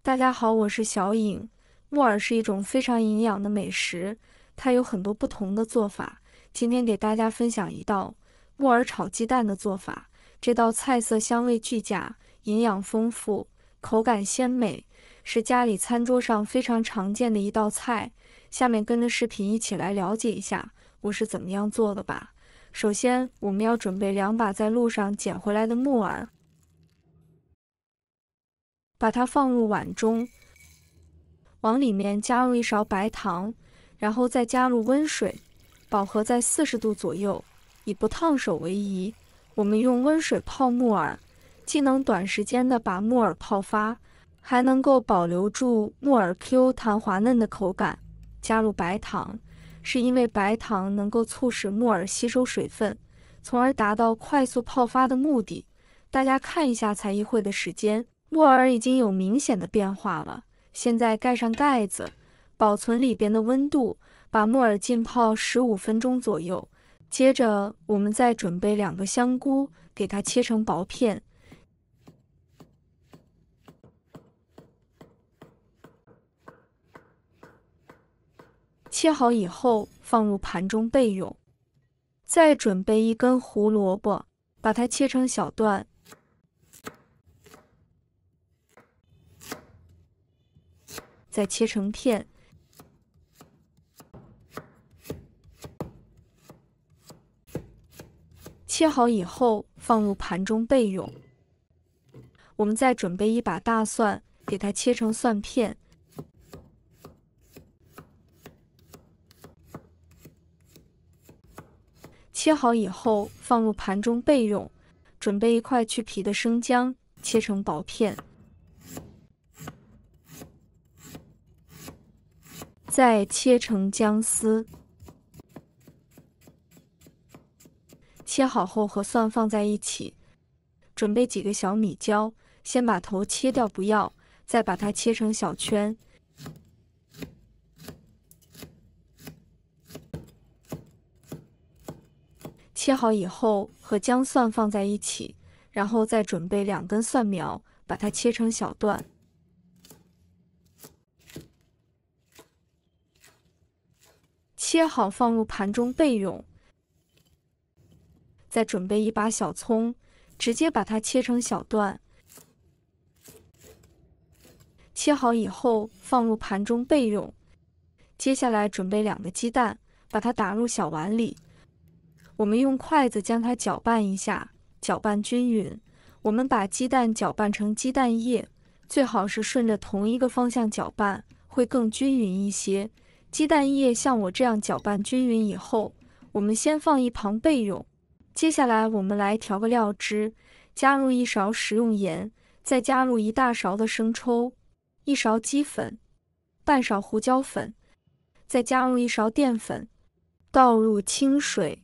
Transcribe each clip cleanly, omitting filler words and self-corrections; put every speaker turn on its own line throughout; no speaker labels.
大家好，我是小颖。木耳是一种非常营养的美食，它有很多不同的做法。今天给大家分享一道木耳炒鸡蛋的做法。这道菜色香味俱佳，营养丰富，口感鲜美，是家里餐桌上非常常见的一道菜。下面跟着视频一起来了解一下我是怎么样做的吧。首先，我们要准备2把在路上捡回来的木耳。把它放入碗中，往里面加入1勺白糖，然后再加入温水，饱和在40度左右，以不烫手为宜。我们用温水泡木耳，既能短时间的把木耳泡发，还能够保留住木耳 Q 弹滑嫩的口感。加入白糖，是因为白糖能够促使木耳吸收水分，从而达到快速泡发的目的。大家看一下才一会的时间，木耳已经有明显的变化了。现在盖上盖子，保存里边的温度，把木耳浸泡15分钟左右。接着，我们再准备2个香菇，给它切成薄片。切好以后，放入盘中备用。再准备1根胡萝卜，把它切成小段。再切成片，切好以后放入盘中备用。我们再准备1把大蒜，给它切成蒜片。切好以后放入盘中备用。准备1块去皮的生姜，切成薄片。再切成姜丝，切好后和蒜放在一起。准备几个小米椒，先把头切掉不要，再把它切成小圈。切好以后和姜蒜放在一起，然后再准备2根蒜苗，把它切成小段。切好放入盘中备用。再准备1把小葱，直接把它切成小段。切好以后放入盘中备用。接下来准备2个鸡蛋，把它打入小碗里。我们用筷子将它搅拌一下，搅拌均匀。我们把鸡蛋搅拌成鸡蛋液，最好是顺着同一个方向搅拌，会更均匀一些。鸡蛋液像我这样搅拌均匀以后，我们先放一旁备用。接下来我们来调个料汁，加入1勺食用盐，再加入1大勺的生抽，1勺鸡粉，半勺胡椒粉，再加入1勺淀粉，倒入清水，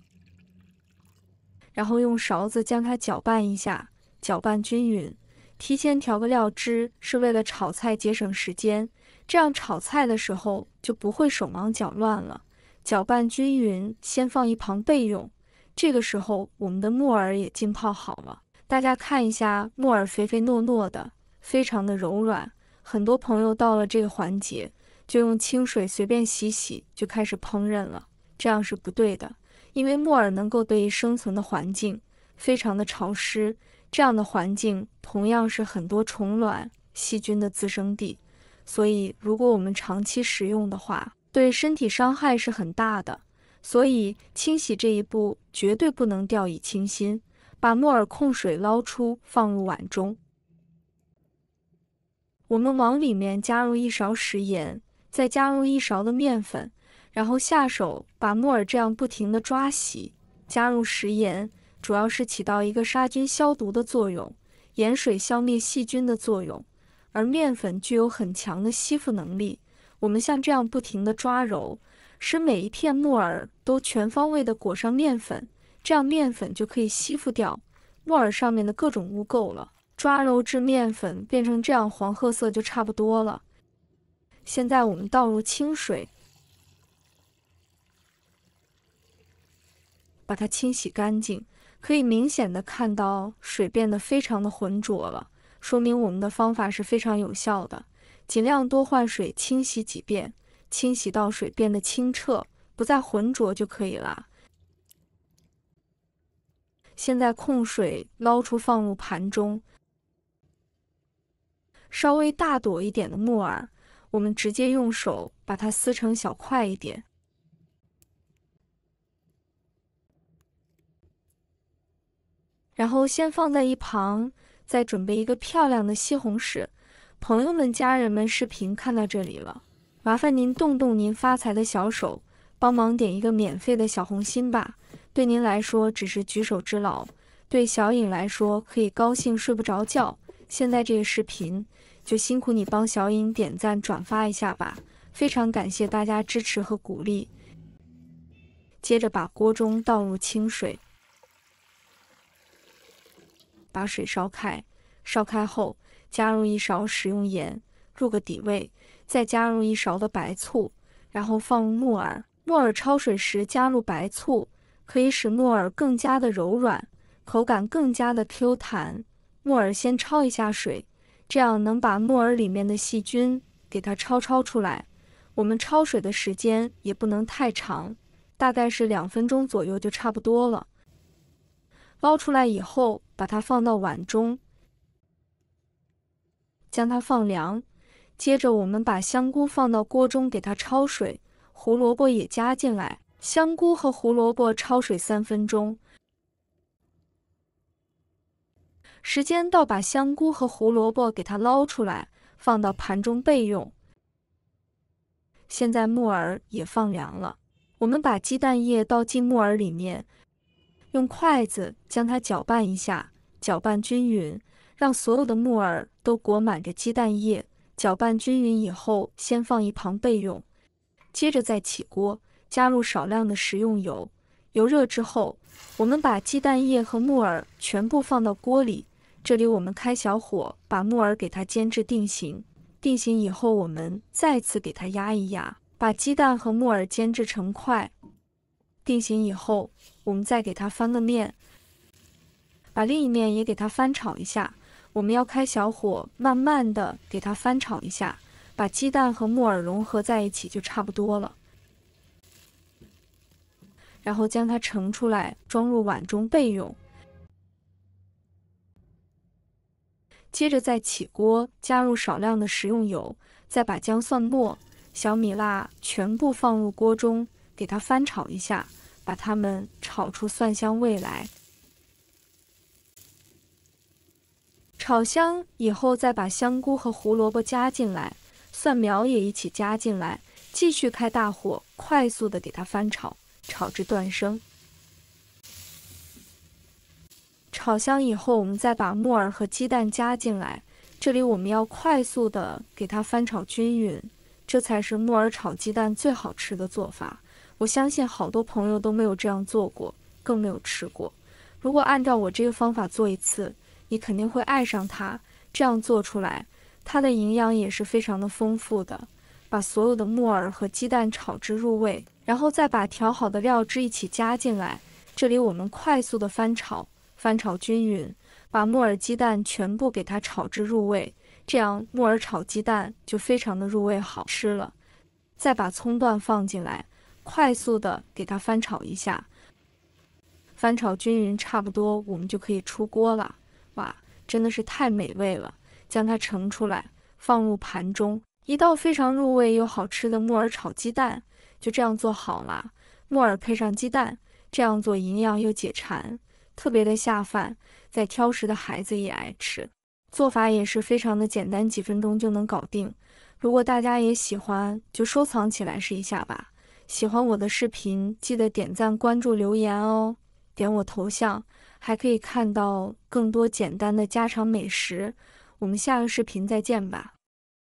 然后用勺子将它搅拌一下，搅拌均匀。提前调个料汁是为了炒菜节省时间，这样炒菜的时候就不会手忙脚乱了。搅拌均匀，先放一旁备用。这个时候我们的木耳也浸泡好了，大家看一下，木耳肥肥糯糯的，非常的柔软。很多朋友到了这个环节，就用清水随便洗洗就开始烹饪了，这样是不对的。因为木耳能够对生存的环境非常的潮湿，这样的环境同样是很多虫卵、细菌的滋生地，所以如果我们长期食用的话，对身体伤害是很大的。所以清洗这一步绝对不能掉以轻心。把木耳控水捞出，放入碗中。我们往里面加入1勺食盐，再加入1勺的面粉，然后下手把木耳这样不停的抓洗。加入食盐，主要是起到一个杀菌消毒的作用，盐水消灭细菌的作用，而面粉具有很强的吸附能力。我们像这样不停的抓揉，使每一片木耳都全方位的裹上面粉，这样面粉就可以吸附掉木耳上面的各种污垢了。抓揉至面粉变成这样黄褐色就差不多了。现在我们倒入清水，把它清洗干净，可以明显的看到水变得非常的浑浊了，说明我们的方法是非常有效的。尽量多换水清洗几遍，清洗到水变得清澈，不再浑浊就可以了。现在控水捞出放入盘中。稍微大朵一点的木耳，我们直接用手把它撕成小块一点。然后先放在一旁，再准备一个漂亮的西红柿。朋友们、家人们，视频看到这里了，麻烦您动动您发财的小手，帮忙点一个免费的小红心吧。对您来说只是举手之劳，对小颖来说可以高兴睡不着觉。现在这个视频就辛苦你帮小颖点赞转发一下吧，非常感谢大家支持和鼓励。接着把锅中倒入清水，把水烧开，烧开后加入1勺食用盐，入个底味，再加入1勺的白醋，然后放入木耳。木耳焯水时加入白醋，可以使木耳更加的柔软，口感更加的 Q 弹。木耳先焯一下水，这样能把木耳里面的细菌给它焯出来。我们焯水的时间也不能太长，大概是2分钟左右就差不多了。捞出来以后，把它放到碗中，将它放凉。接着我们把香菇放到锅中给它焯水，胡萝卜也加进来，香菇和胡萝卜焯水3分钟。时间到，把香菇和胡萝卜给它捞出来，放到盘中备用。现在木耳也放凉了，我们把鸡蛋液倒进木耳里面，用筷子将它搅拌一下，搅拌均匀，让所有的木耳都裹满着鸡蛋液。搅拌均匀以后，先放一旁备用。接着再起锅，加入少量的食用油，油热之后，我们把鸡蛋液和木耳全部放到锅里。这里我们开小火，把木耳给它煎至定型。定型以后，我们再次给它压一压，把鸡蛋和木耳煎制成块。定型以后，我们再给它翻个面，把另一面也给它翻炒一下。我们要开小火，慢慢的给它翻炒一下，把鸡蛋和木耳融合在一起就差不多了。然后将它盛出来，装入碗中备用。接着再起锅，加入少量的食用油，再把姜、蒜末、小米辣全部放入锅中，给它翻炒一下，把它们炒出蒜香味来。炒香以后，再把香菇和胡萝卜加进来，蒜苗也一起加进来，继续开大火，快速的给它翻炒，炒至断生。炒香以后，我们再把木耳和鸡蛋加进来，这里我们要快速的给它翻炒均匀，这才是木耳炒鸡蛋最好吃的做法。我相信好多朋友都没有这样做过，更没有吃过。如果按照我这个方法做一次，你肯定会爱上它。这样做出来，它的营养也是非常的丰富的。把所有的木耳和鸡蛋炒至入味，然后再把调好的料汁一起加进来。这里我们快速的翻炒，翻炒均匀，把木耳、鸡蛋全部给它炒至入味，这样木耳炒鸡蛋就非常的入味好吃了。再把葱段放进来，快速的给它翻炒一下，翻炒均匀差不多，我们就可以出锅了。哇，真的是太美味了！将它盛出来，放入盘中，一道非常入味又好吃的木耳炒鸡蛋就这样做好了。木耳配上鸡蛋，这样做营养又解馋，特别的下饭，在挑食的孩子也爱吃。做法也是非常的简单，几分钟就能搞定。如果大家也喜欢，就收藏起来试一下吧。喜欢我的视频，记得点赞、关注、留言哦。点我头像，还可以看到更多简单的家常美食。我们下个视频再见吧。